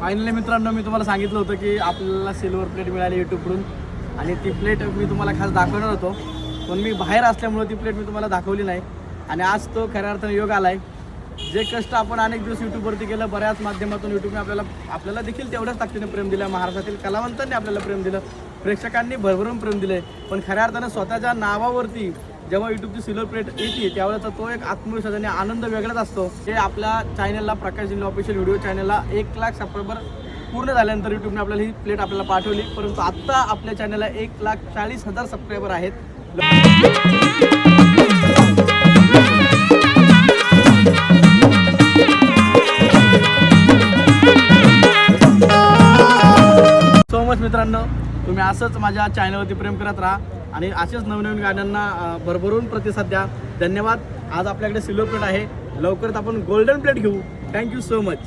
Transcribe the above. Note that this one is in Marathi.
फायनली मित्रांनो, मी तुम्हाला सांगितलं होतं की आपल्याला सिल्वर प्लेट मिळाली यूट्यूबकडून आणि ती प्लेट मी तुम्हाला खास दाखवणार होतो, पण मी बाहेर असल्यामुळे ती प्लेट मी तुम्हाला दाखवली नाही. आणि आज तो खऱ्या अर्थाने योग आला आहे. जे कष्ट आपण अनेक दिवस यूट्यूबवरती केलं, बऱ्याच माध्यमातून यूट्यूबने आपल्याला देखील तेवढ्याच ताकदीने प्रेम दिलं. महाराष्ट्रातील कलावंतांनी आपल्याला प्रेम दिलं, प्रेक्षकांनी भरभरून प्रेम दिलं. पण खऱ्या अर्थानं स्वतःच्या नावावरती जेव्हा यूट्यूबची सिल्वर प्लेट येते त्यावेळेचा तो एक आत्मविश्वास आणि आनंद वेगळाच असतो. हे आपल्या चॅनलला, प्रकाश जिल्हा ऑफिशियल व्हिडिओ चॅनलला 1 लाख सबस्क्रायबर पूर्ण झाल्यानंतर यूट्यूबने आपल्याला ही प्लेट आपल्याला पाठवली. परंतु आत्ता आपल्या चॅनलला 1,40,000 सबस्क्रायबर आहेत. सो मच मित्रांनो, तुम्ही असंच माझ्या चॅनलवरती प्रेम करत राहा आणि असेच नवनवीन गाण्यांना भरभरून प्रतिसाद द्या. धन्यवाद. आज आपल्याकडे सिल्वर प्लेट आहे, लवकरच आपण गोल्डन प्लेट घेऊ. Thank you so much.